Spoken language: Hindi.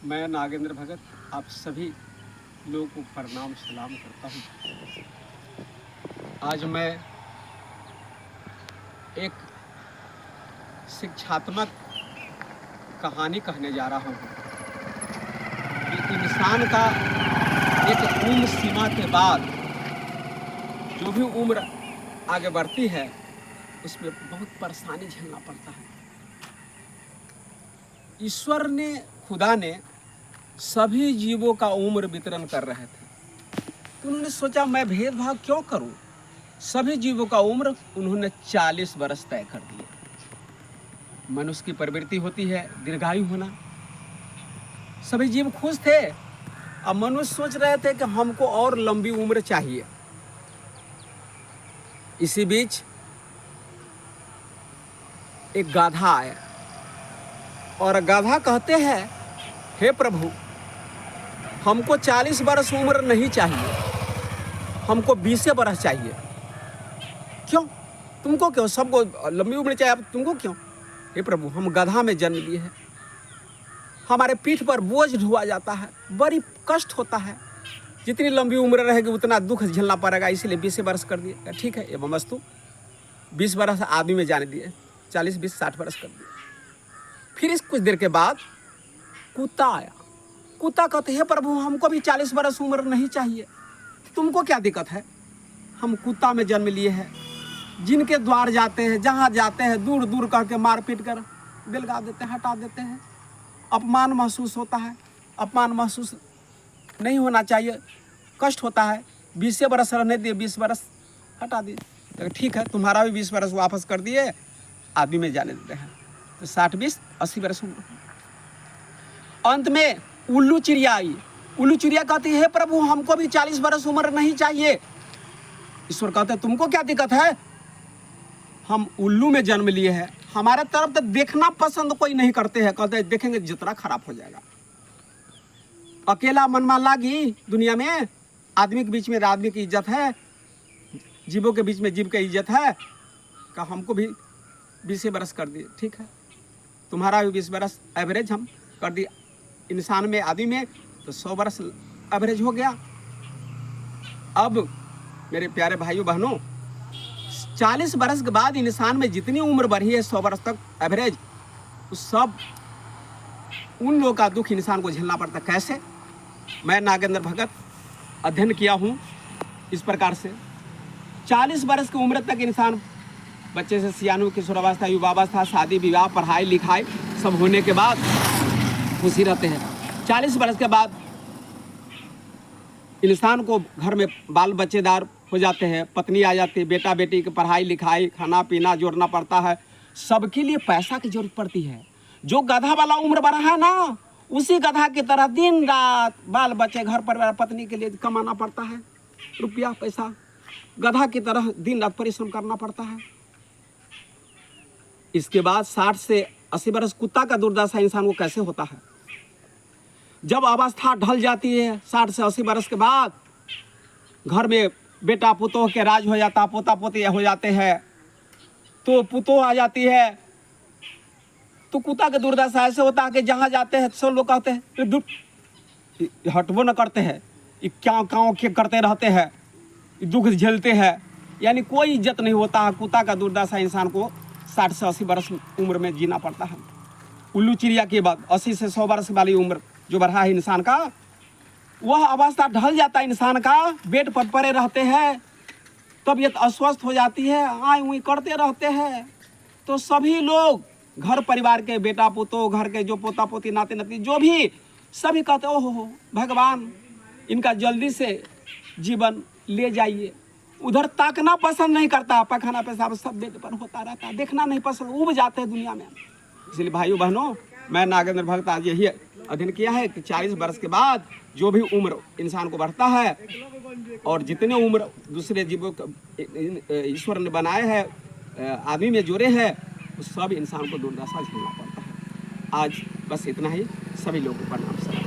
मैं नागेंद्र भगत आप सभी लोगों को प्रणाम सलाम करता हूँ। आज मैं एक शिक्षात्मक कहानी कहने जा रहा हूँ कि इंसान का एक उम्र सीमा के बाद जो भी उम्र आगे बढ़ती है उसमें बहुत परेशानी झेलना पड़ता है। ईश्वर ने खुदा ने सभी जीवों का उम्र वितरण कर रहे थे, तो उन्होंने सोचा मैं भेदभाव क्यों करूं। सभी जीवों का उम्र उन्होंने 40 वर्ष तय कर दिए। मनुष्य की प्रवृत्ति होती है दीर्घायु होना। सभी जीव खुश थे। अब मनुष्य सोच रहे थे कि हमको और लंबी उम्र चाहिए। इसी बीच एक गाधा आया और गाधा कहते हैं, हे प्रभु, हमको 40 वर्ष उम्र नहीं चाहिए, हमको 20 वर्ष चाहिए। क्यों? तुमको क्यों? सबको लंबी उम्र चाहिए, अब तुमको क्यों? हे प्रभु, हम गधा में जन्म लिए हैं, हमारे पीठ पर बोझ ढुआ जाता है, बड़ी कष्ट होता है। जितनी लंबी उम्र रहेगी उतना दुख झेलना पड़ेगा, इसलिए 20 वर्ष कर दिए। ठीक है, एवं वस्तु 20 वर्ष आदमी में जाने दिए, 40 20 60 वर्ष कर दिए। फिर इस कुछ देर के बाद कुत्ता आया। कुत्ता कहते, हे प्रभु, हमको भी 40 वर्ष उम्र नहीं चाहिए, तुमको क्या दिक्कत है? हम कुत्ता में जन्म लिए हैं, जिनके द्वार जाते हैं, जहाँ जाते हैं दूर दूर करके मार पीट कर बेलगा देते हैं, हटा देते हैं। अपमान महसूस होता है, अपमान महसूस नहीं होना चाहिए, कष्ट होता है। 20 वर्ष रहने दिए, 20 वर्ष हटा दिए। तो ठीक है, तुम्हारा भी 20 वर्ष वापस कर दिए, आदमी में जाने देते हैं। तो 60 20 80 वर्ष उम्र। अंत में उल्लू चिड़िया आई। उल्लू चिड़िया कहती है, हे प्रभु, हमको भी 40 वर्ष उम्र नहीं चाहिए। ईश्वर कहते, तुमको क्या दिक्कत है? हम उल्लू में जन्म लिए हैं, हमारे तरफ तो देखना पसंद कोई नहीं करते हैं। कहते हैं, देखेंगे जितना खराब हो जाएगा। अकेला मनवा लागी दुनिया में। आदमी के बीच में आदमी की इज्जत है, जीवों के बीच में जीव की इज्जत है। का हमको भी 20 वर्ष कर दिए। ठीक है, तुम्हारा भी 20 वर्ष एवरेज हम कर दिए। इंसान में आदमी में तो 100 वर्ष एवरेज हो गया। अब मेरे प्यारे भाइयों बहनों, 40 वर्ष के बाद इंसान में जितनी उम्र बढ़ी है 100 वर्ष तक एवरेज, उस सब उन लोगों का दुख इंसान को झेलना पड़ता। कैसे? मैं नागेंद्र भगत अध्ययन किया हूँ इस प्रकार से। 40 वर्ष की उम्र तक इंसान बच्चे से सियानू, किशोरावस्था, युवावस्था, शादी विवाह, पढ़ाई लिखाई सब होने के बाद खुशी रहते हैं। 40 वर्ष के बाद इंसान को घर में बाल बच्चेदार हो जाते हैं, पत्नी आ जाती है, बेटा बेटी की पढ़ाई लिखाई, खाना पीना जोड़ना पड़ता है। सबके लिए पैसा की जरूरत पड़ती है। जो गधा वाला उम्र बढ़ा है ना, उसी गधा की तरह दिन रात बाल बच्चे, घर परिवार, पत्नी के लिए कमाना पड़ता है, रुपया पैसा। गधा की तरह दिन रात परिश्रम करना पड़ता है। इसके बाद 60 से 80 वर्ष कुत्ता का दुर्दशा इंसान को कैसे होता है? जब अवस्था ढल जाती है 60 से 80 वर्ष के बाद, घर में बेटा पुतोह के राज हो जाता, पोता पोती हो जाते हैं, तो पुतोह आ जाती है, तो कुत्ता का दुर्दशा ऐसे होता है कि जहाँ जाते हैं सब लोग कहते हैं, हटवो न करते हैं, ये क्या काँव के करते रहते हैं, दुख झेलते हैं, यानी कोई इज्जत नहीं होता है। कुत्ता का दुर्दशा इंसान को 60 से 80 वर्ष उम्र में जीना पड़ता है। उल्लू चिड़िया के बाद 80 से 100 वर्ष वाली उम्र जो बढ़ा है इंसान का, वह अवस्था ढल जाता है इंसान का। बेड पर पड़े रहते हैं, तबीयत अस्वस्थ हो जाती है, आय उई करते रहते हैं। तो सभी लोग, घर परिवार के बेटा पुतो, घर के जो पोता पोती, नाते नाती, जो भी, सभी कहते, ओहो भगवान, इनका जल्दी से जीवन ले जाइए। उधर ताकना पसंद नहीं करता, पखाना पेशाब सब बेड पर होता रहता है, देखना नहीं पसंद, उब जाते हैं दुनिया में। इसलिए भाइयों बहनों, मैं नागेंद्र भगत आज यही अध्ययन किया है कि 40 वर्ष के बाद जो भी उम्र इंसान को बढ़ता है, और जितने उम्र दूसरे जीवों ईश्वर ने बनाए हैं, आदमी में जोड़े हैं, उस सब इंसान को दुर्दशा झेलना पड़ता है। आज बस इतना ही। सभी लोगों को प्रणाम सर।